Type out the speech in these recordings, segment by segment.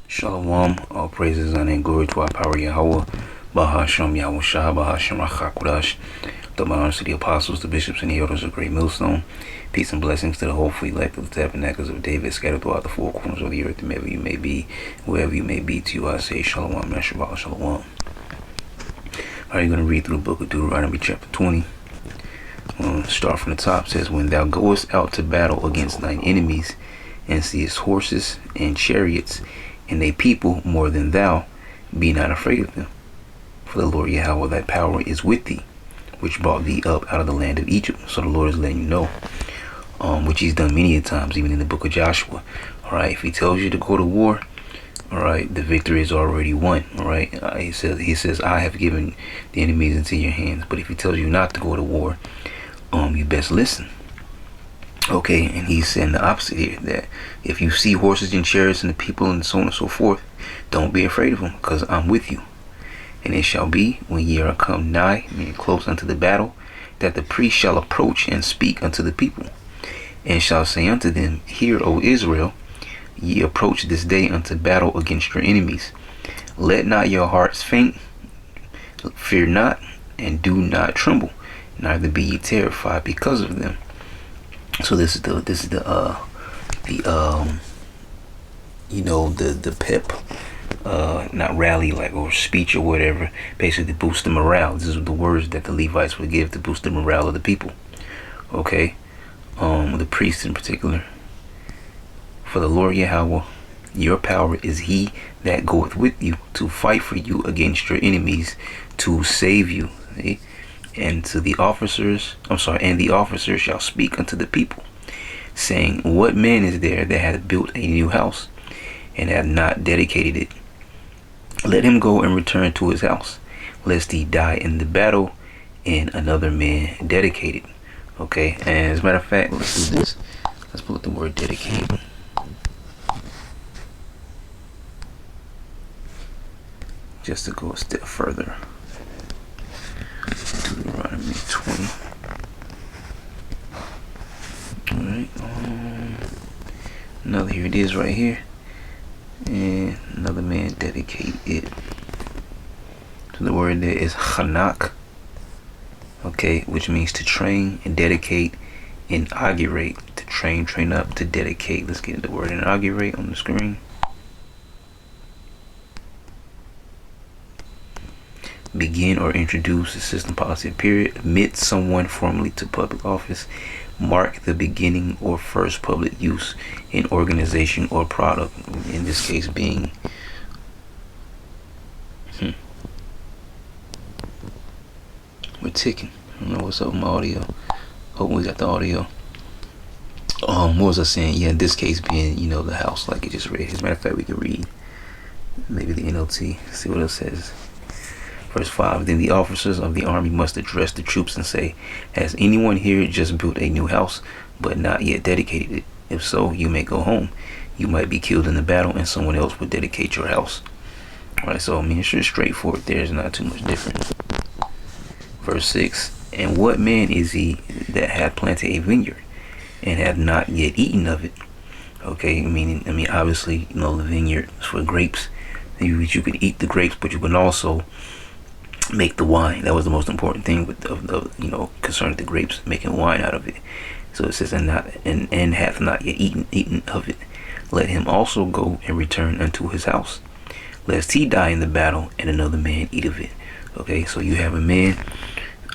Shalom, all praises and glory to our power Yahweh, Bahasham Yahweh Shah, Bahasham Rachakudash. Double honors to the apostles, the bishops, and the elders of Great Millstone. Peace and blessings to the whole free elect of the tabernacles of David, scattered throughout the four corners of the earth, wherever you may be, wherever you may be. To you I say Shalom, Shabbat Shalom. Alright, you're going to read through the book of Deuteronomy chapter 20. Start from the top. It says, when thou goest out to battle against thine enemies, and seest horses and chariots, and a people more than thou, be not afraid of them. For the Lord Yahweh thy power is with thee, which brought thee up out of the land of Egypt. So the Lord is letting you know, which he's done many a times, even in the book of Joshua. Alright, if he tells you to go to war, alright, the victory is already won. Alright, he says, I have given the enemies into your hands. But if he tells you not to go to war, you best listen. Okay, and he's saying the opposite here, that if you see horses and chariots and the people and so on and so forth, don't be afraid of them, because I'm with you. And it shall be, when ye are come nigh, meaning close unto the battle, that the priest shall approach and speak unto the people, and shall say unto them, Hear, O Israel, ye approach this day unto battle against your enemies. Let not your hearts faint, fear not, and do not tremble, neither be ye terrified because of them. So this is the pep, not rally like or speech or whatever, basically to boost the morale. This is the words that the Levites would give to boost the morale of the people. Okay, the priests in particular. For the Lord Yahweh, your power is he that goeth with you to fight for you against your enemies, to save you. See? And the officers shall speak unto the people, saying, What man is there that hath built a new house, and hath not dedicated it? Let him go and return to his house, lest he die in the battle, and another man dedicate it. Okay, and as a matter of fact, let's do this. Let's put the word dedicate. Just to go a step further. Deuteronomy 20. Alright, another, here it is right here. And another man dedicate it. So the word there is chanak. Okay, which means to train and dedicate, inaugurate. To train up, to dedicate. Let's get the word inaugurate on the screen. Begin or introduce a system, policy, period. Admit someone formally to public office. Mark the beginning or first public use in organization or product. In this case being we're ticking. I don't know what's up with my audio. Hope we got the audio. What was I saying? Yeah, in this case being, the house, like it just read. As a matter of fact, we could read maybe the NLT, see what it says. Verse 5, then the officers of the army must address the troops and say, Has anyone here just built a new house, but not yet dedicated it? If so, you may go home. You might be killed in the battle, and someone else would dedicate your house. Alright, so it's just straightforward. There's not too much different. Verse 6, and what man is he that hath planted a vineyard, and hath not yet eaten of it? Okay, obviously, the vineyard is for grapes. You can eat the grapes, but you can also make the wine. That was the most important thing with concerning the grapes, making wine out of it. So it says, and hath not yet eaten of it. Let him also go and return unto his house, lest he die in the battle, and another man eat of it. Okay, so you have a man,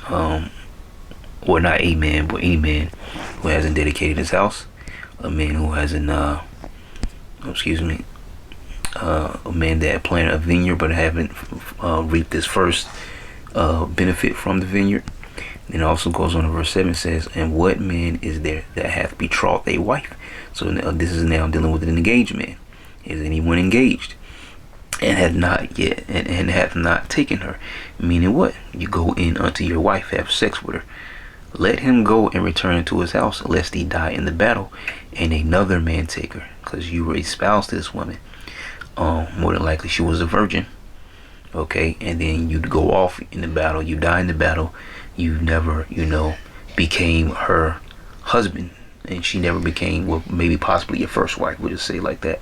or not a man, but any man who hasn't dedicated his house, a man who hasn't, a man that planted a vineyard but haven't reaped his first benefit from the vineyard. And it also goes on in verse 7, says, and what man is there that hath betrothed a wife? So this is now dealing with an engaged man. Is anyone engaged and hath not yet and hath not taken her? Meaning what? You go in unto your wife, have sex with her. Let him go and return to his house, lest he die in the battle, and another man take her. Because you were espoused to this woman. More than likely she was a virgin. Okay, and then you'd go off in the battle, you die in the battle, you never, became her husband, and she never became, well, maybe possibly your first wife, we'll just say like that.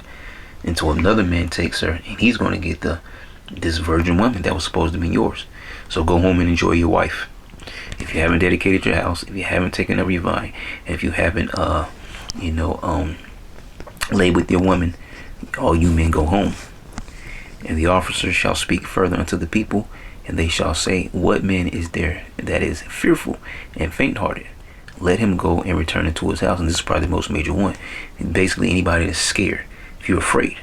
until another man takes her, and he's going to get this virgin woman that was supposed to be yours. So go home and enjoy your wife. If you haven't dedicated your house, if you haven't taken up your vine, if you haven't laid with your woman, all you men go home. And the officers shall speak further unto the people, and they shall say, what man is there that is fearful and faint-hearted? Let him go and return into his house. And this is probably the most major one. Basically, anybody that's scared, if you're afraid,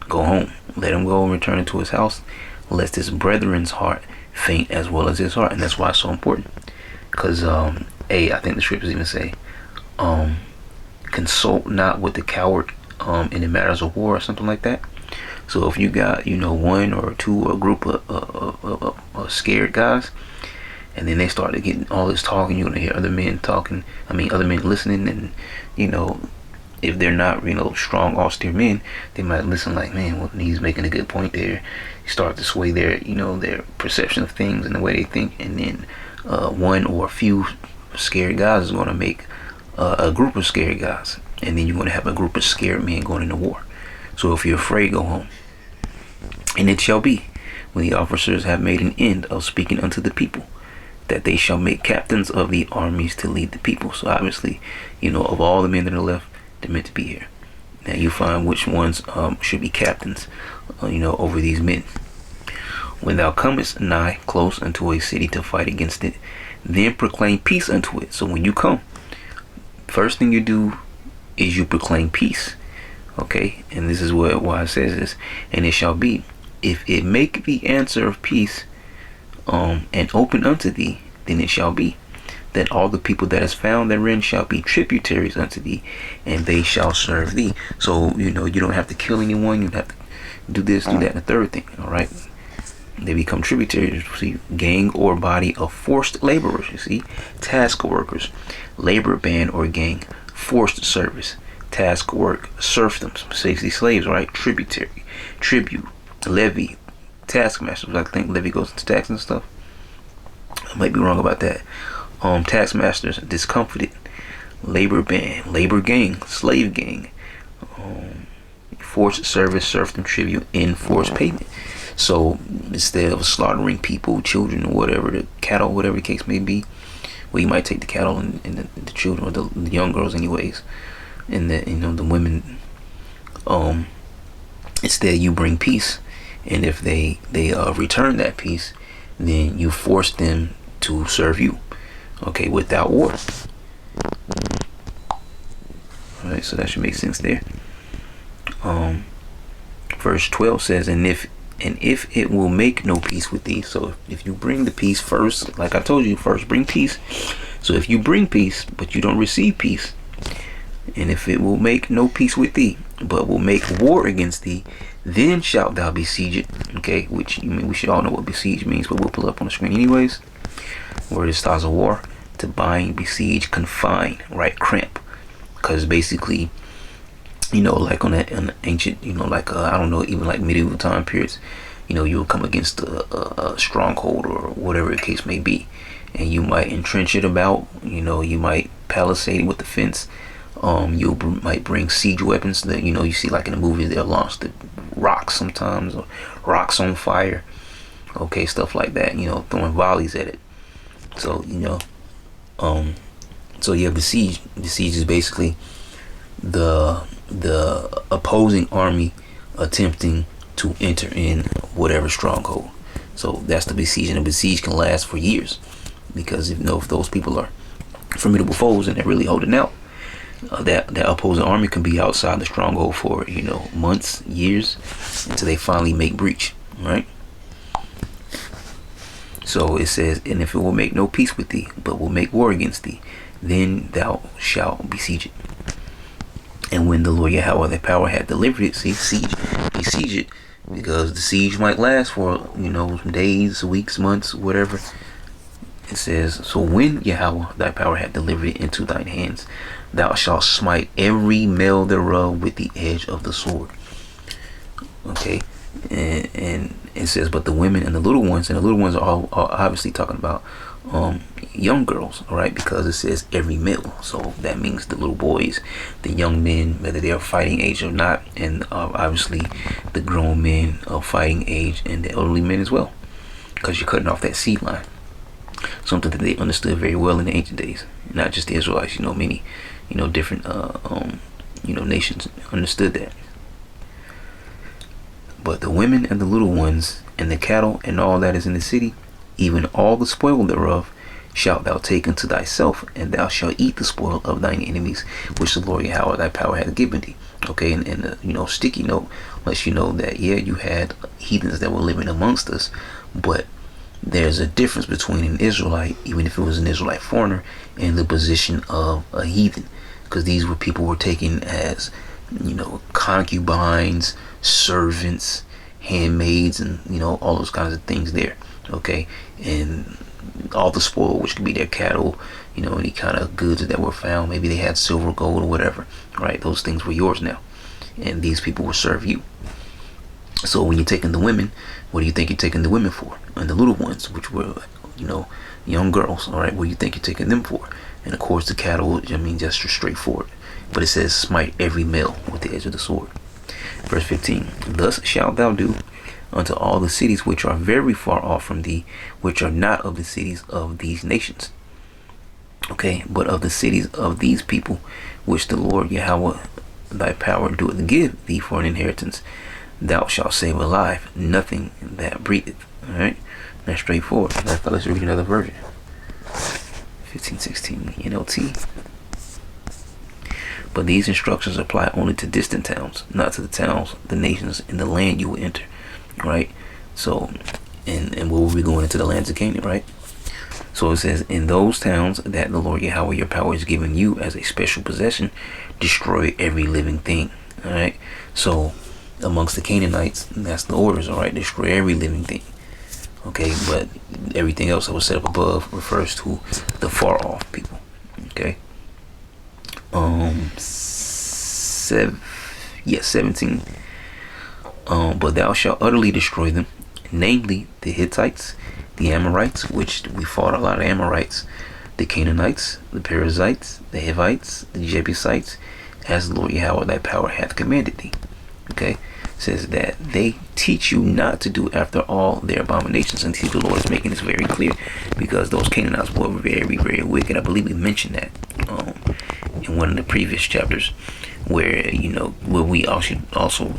go home. Let him go and return into his house, lest his brethren's heart faint as well as his heart. And that's why it's so important. Because, I think the scriptures even say, consult not with the coward in the matters of war or something like that. So if you got, one or two, a group of scared guys, and then they start to get all this talking, you're going to hear other men talking, other men listening, and, if they're not, strong, austere men, they might listen like, man, well, he's making a good point there. You start to sway their, their perception of things and the way they think, and then one or a few scared guys is going to make a group of scared guys, and then you're going to have a group of scared men going into war. So if you're afraid, go home. And it shall be, when the officers have made an end of speaking unto the people, that they shall make captains of the armies to lead the people. So obviously, of all the men that are left, they're meant to be here. Now you find which ones should be captains, over these men. When thou comest nigh close unto a city to fight against it, then proclaim peace unto it. So when you come, first thing you do is you proclaim peace. Okay, and this is why it says this. And it shall be, if it make the answer of peace and open unto thee, then it shall be that all the people that is found therein shall be tributaries unto thee, and they shall serve thee. So you don't have to kill anyone. You don't have to do this, do that, and the third thing. All right, they become tributaries. See, gang or body of forced laborers. You see, task workers, labor band or gang, forced service, task work, serfdom, safety slaves, right? Tributary, tribute, levy, taskmasters. I think levy goes into tax and stuff. I might be wrong about that. Taskmasters, discomfited, labor band, labor gang, slave gang, forced service, serfdom, tribute, enforced payment. So instead of slaughtering people, children, or whatever, the cattle, whatever the case may be, well, you might take the cattle and the children, or the young girls, anyways, and the women. Instead, you bring peace, and if they return that peace, then you force them to serve you. Okay, without war. Alright, so that should make sense there. Verse 12 says, and if it will make no peace with thee. So if you bring the peace first, like I told you, first bring peace. So if you bring peace, but you don't receive peace, and if it will make no peace with thee, but will make war against thee, then shalt thou besiege it. Okay, which we should all know what besiege means, but we'll pull it up on the screen anyways. Word is styles of war: to bind, besiege, confine, right? Cramp. Because basically, like on an ancient, I don't know, even like medieval time periods, you will come against a stronghold or whatever the case may be, and you might entrench it about, you might palisade it with the fence. You might bring siege weapons that, you see like in the movies, they'll launch the rocks sometimes, or rocks on fire. Okay, stuff like that, throwing volleys at it. So, so yeah, besiege is basically the opposing army attempting to enter in whatever stronghold. So that's the besiege, and the besiege can last for years, because if those people are formidable foes and they're really holding out, that opposing army can be outside the stronghold for months, years, until they finally make breach, right? So it says, and if it will make no peace with thee, but will make war against thee, then thou shalt besiege it. And when the Lord Yahweh thy power had delivered it, see, besiege it, because the siege might last for days, weeks, months, whatever. It says, so when Yahweh thy power had delivered it into thine hands, thou shalt smite every male thereof with the edge of the sword. Okay, And it says, but the women and the little ones, and the little ones are obviously talking about young girls, all right, because it says every male, so that means the little boys, the young men, whether they are fighting age or not, and obviously the grown men of fighting age and the elderly men as well, because you're cutting off that seed line, something that they understood very well in the ancient days. Not just the Israelites, many different nations understood that. But the women and the little ones, and the cattle, and all that is in the city, even all the spoil thereof, shalt thou take unto thyself, and thou shalt eat the spoil of thine enemies, which the Lord Yahweh thy power hath given thee. Okay, and the sticky note lets you know that you had heathens that were living amongst us, but there's a difference between an Israelite, even if it was an Israelite foreigner, and the position of a heathen, because these were people were taken as concubines, servants, handmaids, and all those kinds of things there. Okay, and all the spoil, which could be their cattle, any kind of goods that were found, maybe they had silver, gold, or whatever, right? Those things were yours now, and these people will serve you. So when you're taking the women, what do you think you're taking the women for? And the little ones, which were young girls, all right, what do you think you're taking them for? And of course the cattle, just straightforward, but it says smite every male with the edge of the sword. Verse 15, thus shalt thou do unto all the cities which are very far off from thee, which are not of the cities of these nations, okay, but of the cities of these people, which the Lord Yahweh thy power doeth give thee for an inheritance. Thou shalt save alive nothing that breatheth. All right, that's straightforward. Let's read another version. 15:16 NLT. But these instructions apply only to distant towns, not to the towns, the nations, and the land you will enter. Right? So, and where will we going into the lands of Canaan, right? So it says, in those towns that the Lord Yahweh your power is giving you as a special possession, destroy every living thing. All right? So, amongst the Canaanites, that's the orders, all right? Destroy every living thing. Okay? But everything else that was set up above refers to the far off people. Okay? 17. But thou shalt utterly destroy them, namely the Hittites, the Amorites, which we fought a lot of Amorites, the Canaanites, the Perizzites, the Hivites, the Jebusites, as the Lord Yahweh thy power hath commanded thee. Okay, it says that they teach you not to do after all their abominations. And see, the Lord is making this very clear, because those Canaanites were very, very wicked. I believe we mentioned that in one of the previous chapters, where where we also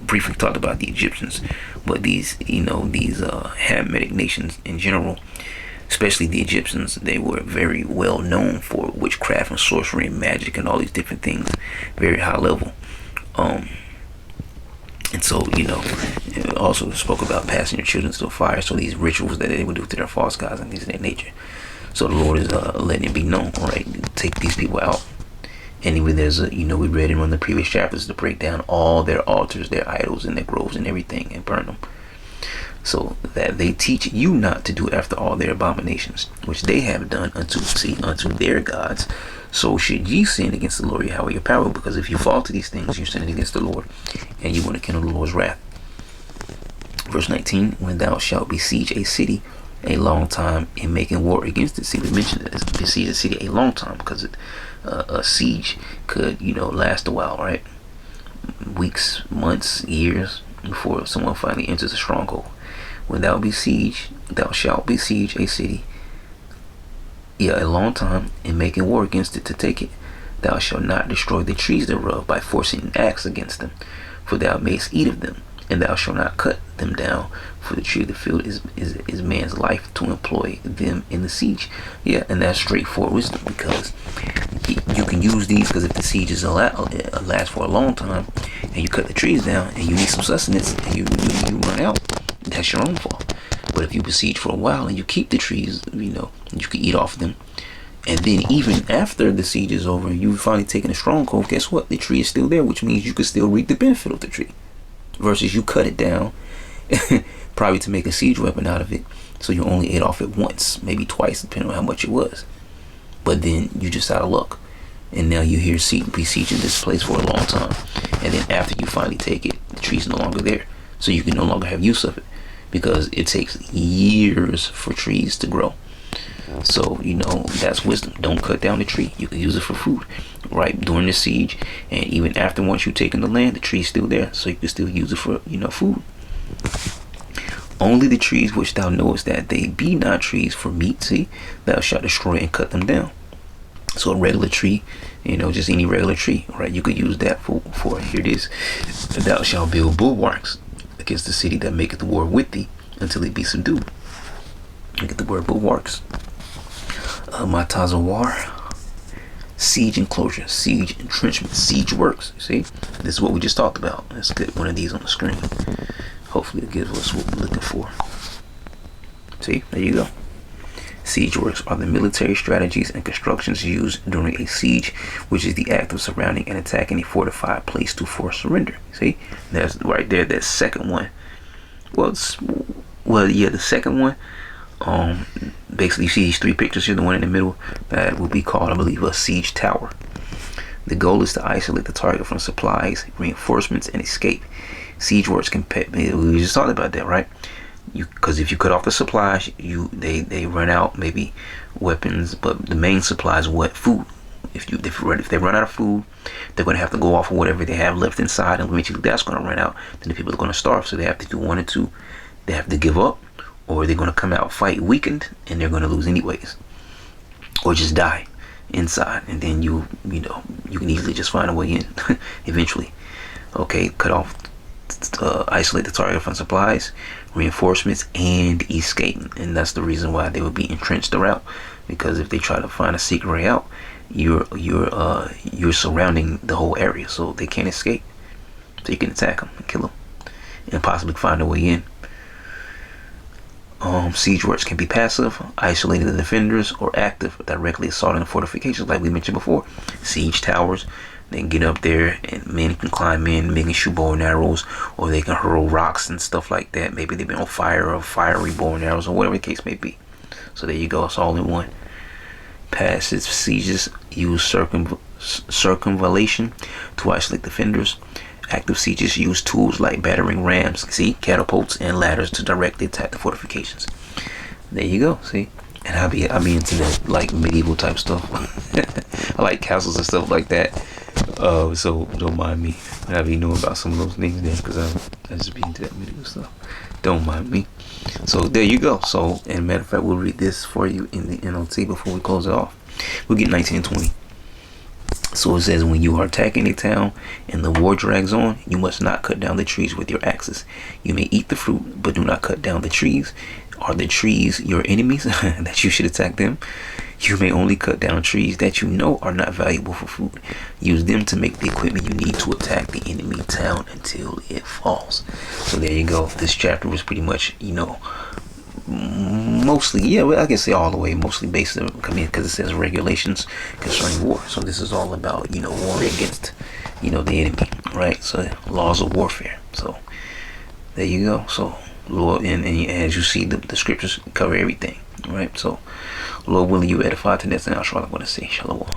briefly talked about the Egyptians, but these Hamitic nations in general, especially the Egyptians, they were very well known for witchcraft and sorcery and magic and all these different things, very high level. And so it also spoke about passing your children to the fire. So these rituals that they would do to their false gods and things of that nature. So the Lord is letting it be known, all right? Take these people out. Anyway, there's we read in one of the previous chapters to break down all their altars, their idols, and their groves and everything, and burn them. So that they teach you not to do after all their abominations, which they have done unto their gods. So should ye sin against the Lord Yahweh your power, because if you fall to these things, you're sinning against the Lord, and you want to kindle the Lord's wrath. Verse 19, when thou shalt besiege a city a long time in making war against it. See, we mentioned that besiege a city a long time, because a siege could last a while, right? Weeks, months, years before someone finally enters a stronghold. When thou shalt besiege a city a long time in making war against it to take it. Thou shalt not destroy the trees thereof by forcing an axe against them, for thou mayst eat of them, and thou shalt not cut them down, for the tree of the field is man's life to employ them in the siege. Yeah, and that's straightforward wisdom, because you can use these, because if the siege is last for a long time, and you cut the trees down, and you need some sustenance, and you run out, that's your own fault. But if you besiege for a while and you keep the trees, you can eat off them. And then even after the siege is over and you've finally taken a stronghold, guess what? The tree is still there, which means you can still reap the benefit of the tree. Versus you cut it down, probably to make a siege weapon out of it. So you only ate off it once, maybe twice, depending on how much it was. But then you just out of luck. And now you're here besieging this place for a long time. And then after you finally take it, the tree's no longer there. so you can no longer have use of it, because it takes years for trees to grow. So that's wisdom. Don't cut down the tree. You can use it for food, right, during the siege, and even after, once you take in the land, the tree's still there, so you can still use it for food. Only the trees which thou knowest that they be not trees for meat, see, thou shalt destroy and cut them down. So a regular tree, just any regular tree, right? You could use that for here it is. Thou shalt build bulwarks against the city that maketh war with thee until it be subdued. Look at the word bulwarks. Matazawar, siege enclosure, siege entrenchment, siege works. See, this is what we just talked about. Let's get one of these on the screen. Hopefully it gives us what we're looking for. See, there you go. Siege works are the military strategies and constructions used during a siege, which is the act of surrounding and attacking a fortified place to force surrender. See, that's right there. That second one. The second one. Basically, you see these three pictures here. The one in the middle, that will be called, I believe, a siege tower. The goal is to isolate the target from supplies, reinforcements, and escape. Siege works can. We just talked about that, right? Because if you cut off the supplies, they run out, maybe weapons, but the main supply is what? Food. If they run out of food, they're going to have to go off of whatever they have left inside, and eventually that's going to run out. Then the people are going to starve, so they have to do one or two. They have to give up, or they're going to come out fight weakened, and they're going to lose anyways, or just die inside, and then you can easily just find a way in eventually. Okay, cut off, isolate the target from supplies, reinforcements, and escape. And that's the reason why they would be entrenched throughout, because if they try to find a secret way out, you're surrounding the whole area, so they can't escape. So you can attack them and kill them, and possibly find a way in. Siege works can be passive, isolating the defenders, or active, directly assaulting the fortifications, like we mentioned before. Siege towers, they can get up there and men can climb in, men can shoot bow and arrows, or they can hurl rocks and stuff like that. Maybe they've been on fire, or fiery bow and arrows, or whatever the case may be. So there you go, it's all in one. Passive sieges use circumvallation to isolate defenders. Active sieges use tools like battering rams, see, catapults, and ladders to directly attack the fortifications. There you go, see. And I'll be into that, like, medieval type stuff. I like castles and stuff like that. So don't mind me. I be knowing about some of those things there, because I just be into that medieval stuff. Don't mind me. So there you go. So, and matter of fact, we'll read this for you in the NLT before we close it off. We'll get 19 and 20. So it says, when you are attacking a town and the war drags on, you must not cut down the trees with your axes. You may eat the fruit, but do not cut down the trees. Are the trees your enemies that you should attack them? You may only cut down trees that you know are not valuable for food. Use them to make the equipment you need to attack the enemy town until it falls. So there you go. This chapter was pretty much, mostly, I can say all the way, mostly based on, because it says regulations concerning war. So this is all about, warring against, the enemy, right? So laws of warfare. So there you go. So Lord, and as you see, the scriptures cover everything, right? So Lord willing, you edify to this, and that's all I want to say. Shalom.